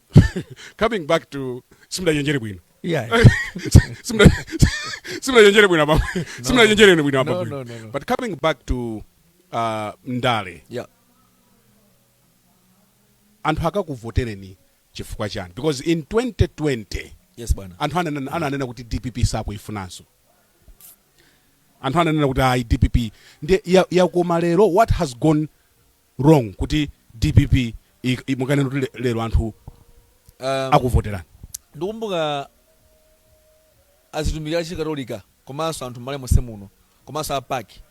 simda yenjere bwino. Yeah. Simda yenjere bwino apa. Simda yenjere bwino apa. No. But coming back to Ndale. Yeah. Anthu akakuvotereni chifukwa chani because in 2020 Yes bwana. anthu ananena kuti DPP sapo ifunanso. Anthu ananena kuti ai DPP ndi yakoma lero what has gone wrong kuti DPP mukanena kuti lero anthu akuvoterani. Ndikumbuka azitumikira chikatolika komanso anthu male mose muno komanso apaki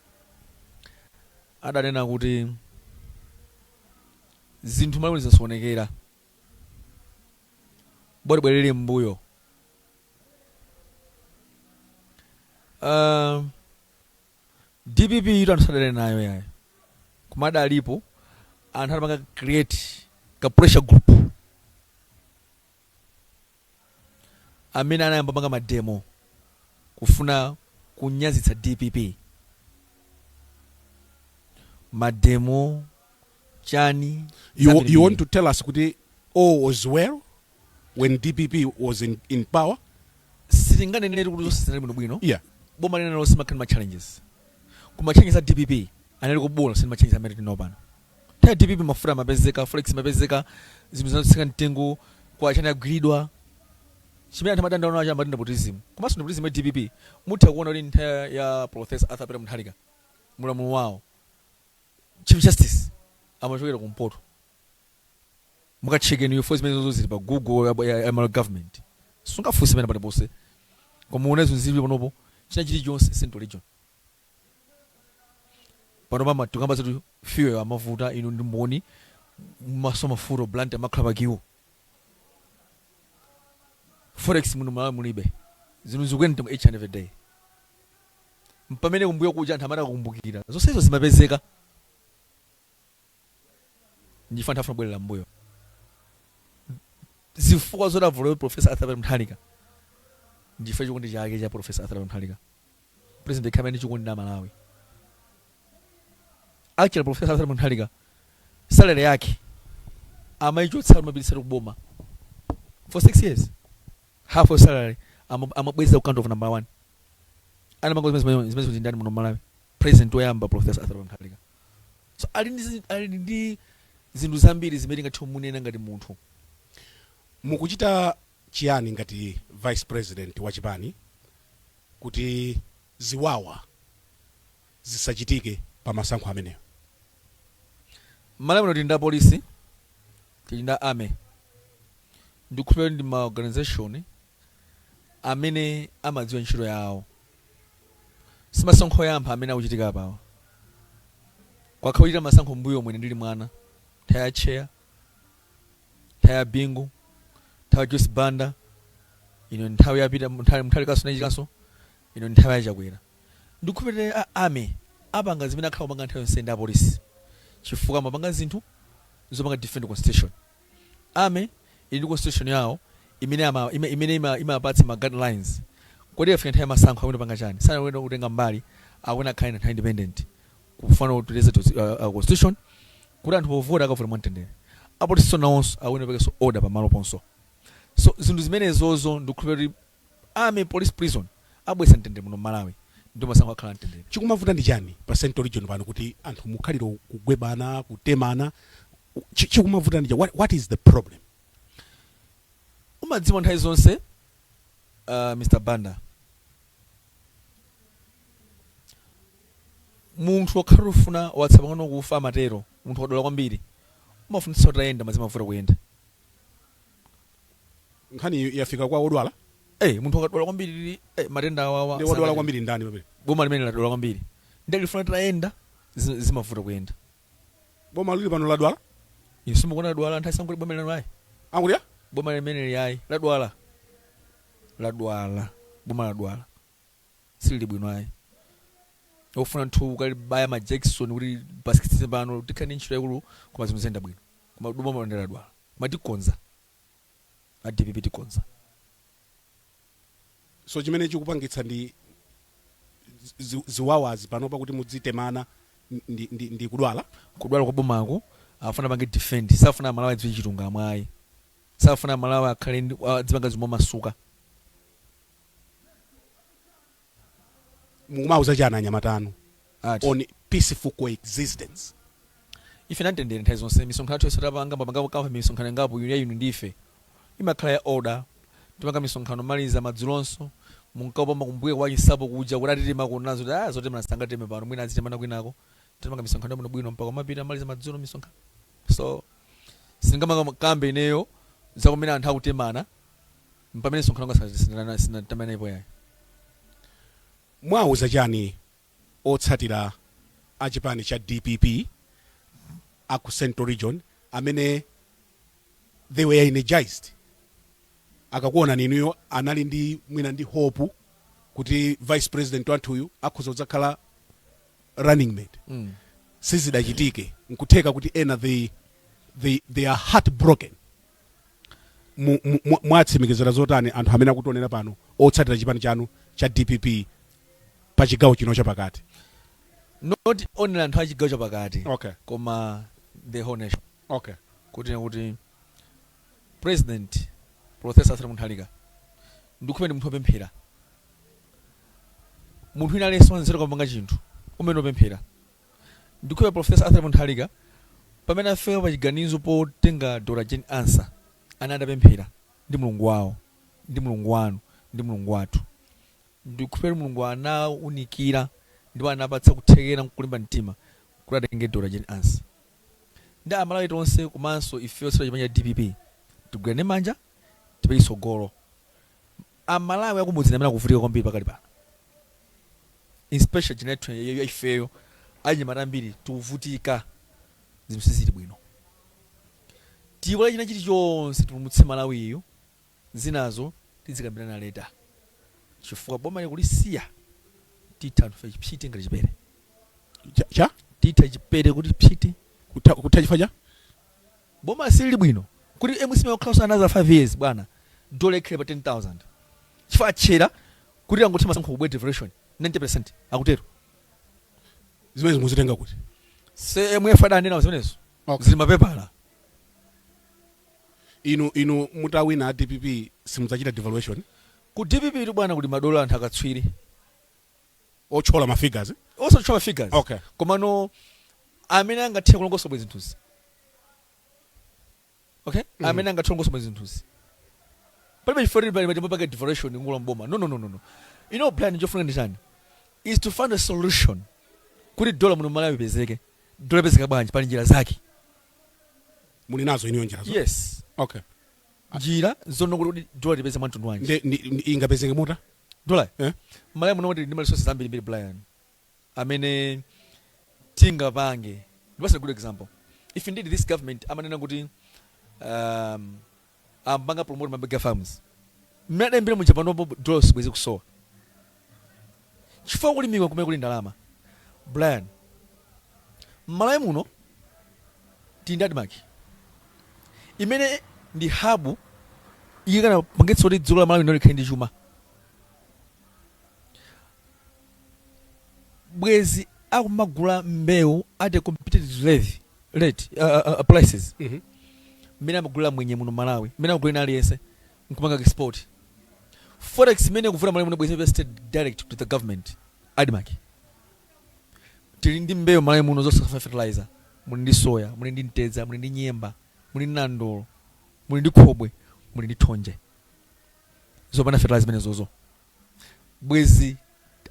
adanena kuti zinthu male zisaonekera bwerere mbuyo. DPP ito anthu sadale nayo yayo kumada alipo anthu atamanga create ka pressure group amene anayamba panga mademo kufuna kunyazitsa DPP. Mademo chani. You want to tell us kuti all was well when DPP was in power? Sitingane nene kuti zosisana bwino bwino. Yeah. Boma lina lo simakani ma challenges. Kuma challenges a DPP anali kubola sima challenges amene tinopana. Ta DPP mafuta mapezeka, forex mapezeka, zimizana mtengo kwa chana gridwa. Chimene anthu amadanda ono achamba ndi nepotism. Komanso nepotism ya DPP mutha kuona kuti nthawi ya Professor Alfred Gangata mulamulo wawo Chief Justice amachokera kumpoto. Mukacheke niyo force mezo zili pa Google ya government. Sungafusi mena pale bose. Koma unezo nzivi panopo china chili Jones Central Region. Pano mama tukamba zetu fuel ya mafuta ino ndi mboni masoma furo blunt amaklaba kiwo. Forex muno mala mulibe. Zinu zikuyenda each and every day. Mpamene kumbuyo kuja anthu amata kukumbukira. Zonse izo zimapezeka. ndifana afuna bwelera mbuyo zifukwa zodavula Professor Alfred Muthalika ndife chikondi chake cha Professor Alfred Muthalika president kamene chikondi na Malawi actually Professor Alfred Muthalika salary yake amaichotsa mabilisira kuboma for 6 years half of salary amabweza ukando of number 1 ana mango zimezi ndani muno Malawi president oyamba Professor Alfred Muthalika so ali ndi zinthu zambiri zimene ngati munena ngati munthu mukuchita chiyani ngati vice president wa chipani kuti ziwawa zisachitike pa masankho ameneyo? Malawi ndi nda polisi tinda army ndikuphera ndi ma organization amene amadziwa ntchito yawo simasankho yamba amene akuchitika apawa kwakhawita masankho mbuyo mwene ndili mwana thaya chair thaya bingu thaya juice Banda ino nthawi yapita mthali kaso nachikanso ino nthawi yachakwera ndikuphera army apanga zimene akhala kupanga nthawi yonse nda polisi chifukwa mapanga zinthu zopanga defend constitution army ili constitution yawo imene imapatsa ma guidelines kodi afika nthawi masankho amene panga chani sana wena kutenga mbali akuna kind of independent kufana kuteleza constitution kuti anthu povota akavota mwamtendere apo tisonawonso awene pekeso order pamalo ponso so zinthu zimenezozo ndikuphera kuti army police prison abwesa mtendere muno Malawi ndi masankho akhala mtendere. Chikumavuta ndi chani pa Central Region pano kuti anthu mukhaliro kugwebana kutemana chikumavuta ndi chani? What is the problem? Umadziwa nthawi zonse Mr. Banda munthu wakhala ufuna watsapa ngono kufa matero munthu wadola kwambiri umafunitsa utayenda mazima avuta kuyenda nkhani yafika kwa odwala munthu wakadola kwambiri matenda awawa ndi odwala kwambiri ndani pamene boma limene ladola kwambiri ndalifuna tayenda zimavuta kuyenda boma lili pano ladwala insumu kona ladwala nthawi sangu boma limene layi angulya boma limene yayi ladwala boma ladwala sili bwino ayi ofuna nthu kali baya ma Jackson kuti basketse pano tikhani ntchito yakulu koma zimuzenda bwino koma boma ndela ladwala matikonza DPP tikonza so chimene chikupangitsa ndi ziwawazi panopa kuti mudzitemana ndi kudwala kwa bomako afuna pange defend safuna Malawi adziwe chitunga mwayi safuna Malawi akhale dzipanga zimwe masuka mumauza chana anyamatano on peaceful coexistence ife natendere nthawi zonse misonkhano yathu yosatapanga mapanga misonkhano ngapo yunu ndife imakhala ya order timanga misonkhano maliza madzulonso munkapoma kumbuye kwa chisapo kuja kuti atitema kunazo zote mnasangateme pano mwina azitemana kwinako timanga misonkhano muno bwino mpaka mapita maliza madzulo misonkhano so singamanga kambe ineyo zakumene anthu akutemana mpamene misonkhano sinatamanapo yayi. Mwauza chani otsatira achipani cha DPP aku Central Region amene they were energized akakuona ninuyo anali ndi mwina ndi hope kuti vice president wanthuyu akhoza kudzakhala running mate sizidachitike nkutheka kuti ena they are heartbroken mwatsimikizira zotani anthu amene akutionera pano otsatira chipani chanu cha DPP pa chigawo chino chapakati? Not only anthu a chigawo chapakati okay koma the whole nation okay kuti president Professor Alfred Muthalika ndikupenda munthu opemphera munthu ina alenso wanzeru kupanga chinthu umene opemphera ndikupenda Professor Alfred Muthalika pamene afika pa chiganizo potenga Dr. Jane answer anadapemphera ndi mulungu wawo ndi mulungu wanu ndi mulungu wathu ndikupenda mulungu anaunikira ndipo anapatsa kuthekera nkulimba mtima kuti atenge Dr. Jane answer ndi Amalawi tonse komanso ife osera chipani cha DPP tigwirane manja tipe isogolo Amalawi akumudzi amene akuvutika kwambiri pakati pano inspection generator ya ifeyo anyamata ambiri tuvutika zinthu sizili bwino tikola china chilichonse tipulumutse Malawi iyo zinazo tizikambirana leta chifukwa boma likulisiya titha anthu chipsite ngati chipere cha titha chipere kuti psite kutha chifukwa cha boma sili bwino kuti MCP yakukhala another 5 years bwana dole ikhale pa 10,000 chifukwa chera kuti angothe masankho kubwe devolution 90% akutero zimene muzitenga kuti MF adanena zimenezo zili mapepala. inu mutawina a DPP simudzachita devaluation ku DPP tu bwana kuti madola anthu akatswiri ochola ma figures osachola figures okay koma no amene angathe kulongosa bwezi nthuzi okay amene angathe kulongosa bwezi nthuzi palibe chifukwa pali pake devaluation ngula mboma no plan jofuna ndi chani is to find a solution kuti dola muno Malawi bezeke dola bezeka bwanji pali njira zake muli nazo iniyo njira zo yes okay njira zono kuti dola libeze mwantundu wanji ingapezeke muta dola Malawi muno kuti ndi resources ambiri Brian amene tingapange ndipasa good example if indeed this government amanena kuti ambanga promote mabega farms mmene mbere mu Japan obo dollars bwezi kusowa chifukwa kulimiwa kumene kuli ndalama Brian Malawi muno tindadmark imene ndi habu ikana pangetso kuti dziko la Malawi ndilo likhale ndi chuma bwezi akumagula mbewu at a competitive rate prices mmene amagulira mwenye muno Malawi mmene akugulira aliyense nkumanga export forex mmene kuvula Malawi muno bwezi invested direct to the government admark tili ndi mbewu Malawi muno zonse fertilizer muli ndi soya muli ndi ntedza muli ndi nyemba muli ndi nandolo muli ndi khobwe muli ndi thonje zopanda fertilizer zimene zozo bwezi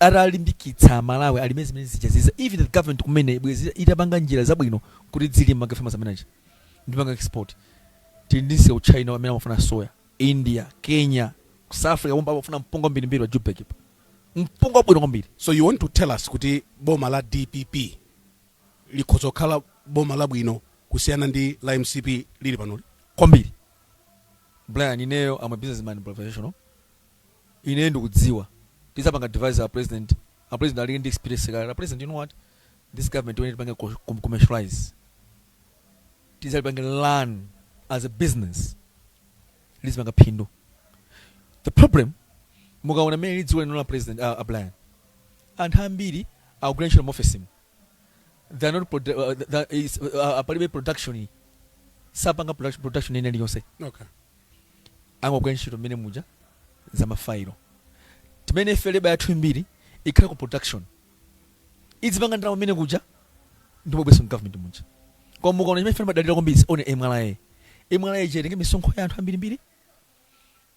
atalimbikitsa Malawi alimezi zimene zichaziza even the government kumene bwezi itapanga njira zabwino kuti dzili manga farmers ameneji ndipanga export tindise China amene amafuna soya India Kenya South Africa bomba amafuna mpunga mbiri wa Jupek mpunga bwino kwambiri. So you want to tell us kuti boma la DPP likhozokhala boma la bwino kusiyana ndi la MCP lili panoli kwambiri Brian ineyo am a businessman professional ine ndikudziwa tisapanga advise our president ali ndi experience kala president you know what this government when it commercialize tisapanga learn as a business lisipanga phindu the problem mukaona mene lidziwa lino la president Brian anthu ambiri akugranishira office they are not that is apalibe production sapanga production ine liyonse okay angogranishira mene muja za mafailo timene feleba yathu mbiri ikhala ku production izipanga ndalama mene kuja ndipo bweso government muja kwa mukaona chimene feleba dalira kwambiri one MLA jere misonkho ya anthu ambiri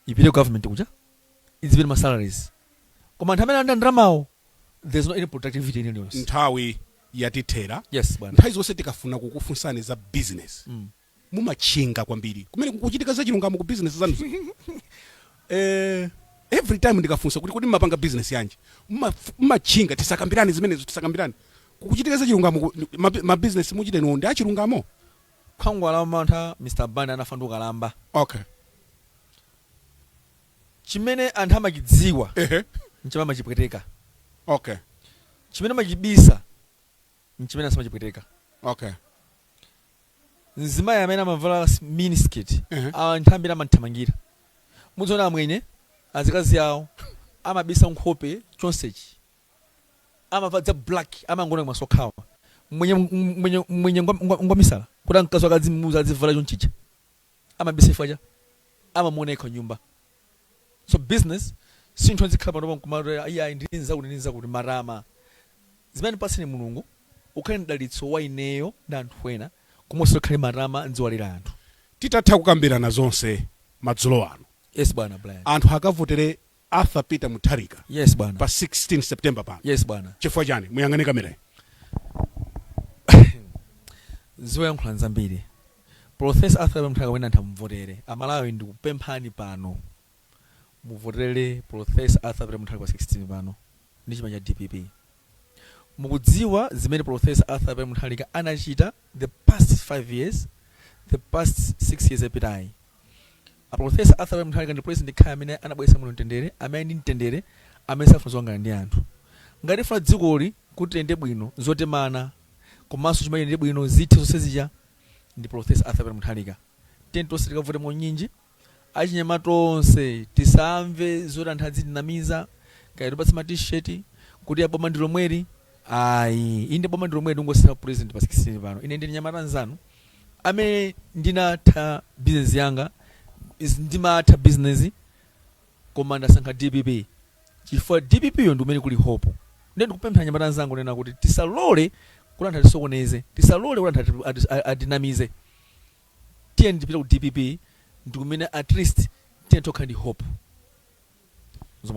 ipite government kuja izipite ma salaries koma anthu amene anda ndalamawo there's no any productivity in any nthawi yatithera yes bwana nthawi zonse tikafuna kukufunsani za business mumachinga kwambiri kumene kukuchitika za chilungamo ku business zanu every time ndikafunsa kuti mapanga business yanji mumachinga tisakambirani zimenezo tisakambirani kukuchitika za chilungamo ma business muchite no ndi achilungamo khangwala mantha Mr. Banda anafanduka lamba okay chimene anthu amachidziwa nchimene machipweteka okay chimene machibisa nchimene asamachipweteka okay nzimayi amene amavala miniskirt anthu ambiri amanthamangira mudziona amwenye azikazi yawo amabisa nkhope chonsechi amavadza black amangona masokhawa mwenye ngwamisala kuti mkazi wakadzimuza azivala chonchicha amabisa ifaja amamuoneka nyumba so business sinthu azikhala panopa nkumatoya iya ndinza kuti marama zimene paseni mulungu ukhale mdalitso wa ineyo ndi anthu ena komanso ukhale marama ndziwalira anthu titatha kukambirana zonse madzulo ano yes bwana Brian anthu akavotere Arthur Peter Mutharika yes bwana pa 16 September pano yes bwana chifukwa chani muyangane kamera ziwayankhula nzambiri Professor Arthur Mutharika wena anthu amvotere amalawi ndikupemphani pano muvotere Professor Arthur Mutharika pa 16 pano ndi chima cha DPP mukudziwa zimene Professor Arthur Mutharika anachita the past 5 years the past 6 years apitayi Professor Arthur Mutharika ndi president khaya amene anabweretsa muno mtendere amene ndi mtendere amene safuna zongana ndi anthu ngati funa dzikoli kuti ende bwino zotemana komanso chimene ndi bwino zithe zonse zija ndi Professor Arthur Muthalika. Tiyeni tonse tikavote monyinji achinyama tonse tisamve zoti anthu azitinamiza kaya tupatse ma t-shirt kuti aboma ndi lomweri. Ayi, inde boma ndi lomweri ungosera president pa 16 pano. Ine ndi nyamata nzanu amene ndinatha business yanga ndimatha business koma ndasankha DPP chifukwa DPP yo ndi umene kuli hope. Ndi ndikupempha nyamata nzangu nena kuti tisalole kuti anthu atisokoneze, tisalole kuti anthu adinamize. Tiyeni tipita ku DPP ndikumene at least tiyeni tokha ndi hope.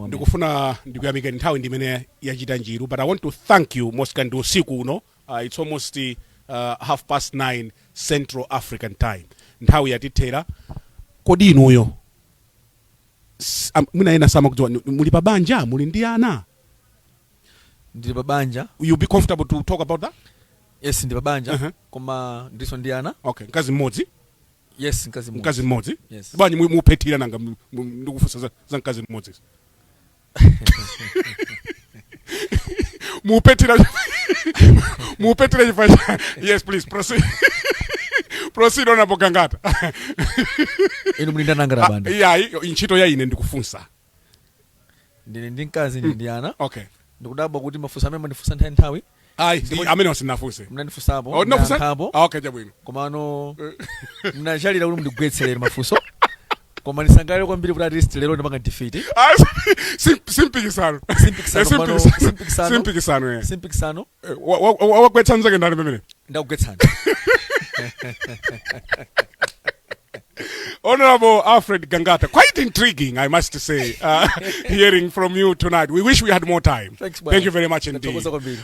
Ndikufuna ndikuyamika nthawi ndimene yachita njiru, but I want to thank you mosikandi usiku uno. It's almost 9:30 Central African time. Nthawi yatithera. Kodi inuyo mwina ena sama kudziwa muli pa banja, muli ndi ana? Ndili pa banja. You be comfortable to talk about that? Yes, ndi pa banja. Koma ndiso ndi ana. Okay, mkazi mmodzi? Yes, mkazi mmodzi. Mkazi mmodzi? Yes. Bwanyi muphetira nanga ndikufunsa za mkazi mmodzi. Mupetira chifasha. Yes, please proceed. Proceed on Gangata. Inu mlinda nangara Banda. Yeah, inchito ya ine ndikufunsa. Ndine ndi mkazi ndi ana. Okay. Ndikudabwa kuti mafusa amene mandifusa nthawi. Amene wasinafuse. Mnandifusapo. Unafusa? Okay, chabwino. Komano mnachalira kuti mundigwetselere mafuso. Koma nisangale kwambiri kuti at least lero ndipanga defeat. Simpikisano. Simpikisano. Wagwetsa nzake ndani pamene? Ndakugwetsana. Honorable Alfred Gangata, quite intriguing, I must say, hearing from you tonight. We wish we had more time. Thank you very much indeed.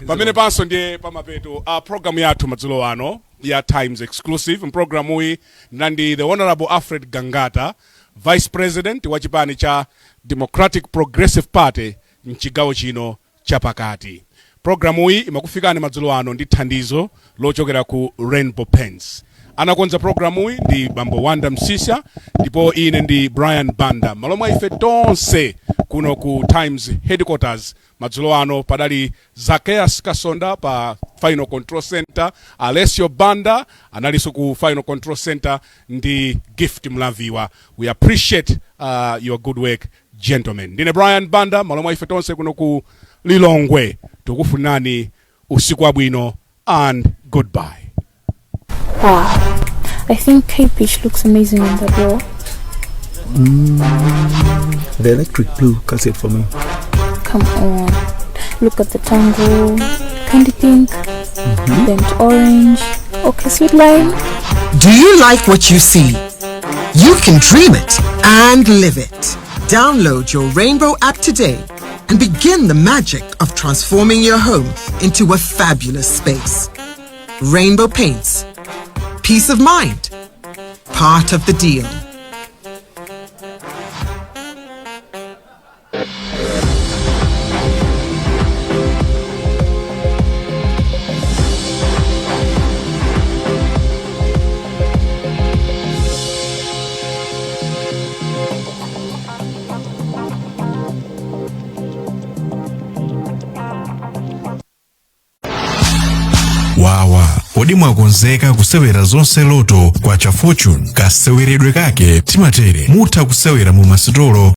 Pamene panso ndiye pamapeto program yathu madzulo ano ya Times Exclusive. Program uyi nandi the Honorable Alfred Gangata, Vice President wa chipani cha Democratic Progressive Party mchigawo chino chapakati. Program uyi imakufikani madzulo ano ndi thandizo lochokera ku Rainbow Pens. Anakonza program uyi ndi Bambo Wanda Msisya, ndipo ine ndi Brian Banda. Malomwa ife tonse kuno ku Times Headquarters madzulo ano padali Zacchaeus Kasonda pa Final Control Center, Alessio Banda analiso ku Final Control Center, ndi Gift Mlaviwa. We appreciate your good work, gentlemen. Ndine Brian Banda, malomwa ife tonse kuno ku Lilongwe. Tukufunani usiku wabwino and goodbye. Wow, I think K-Pitch looks amazing on the door. The electric blue calls it for me. Come on, look at the tango, candy pink, burnt orange, okay, sweet lime. Do you like what you see? You can dream it and live it. Download your Rainbow app today and begin the magic of transforming your home into a fabulous space. Rainbow Paints. Peace of mind. Part of the deal. Wawa, kodi mwakonzeka kusewera zonse loto kwa cha Fortune? Kaseweredwe kake timatere mutha kusewera mu masitolo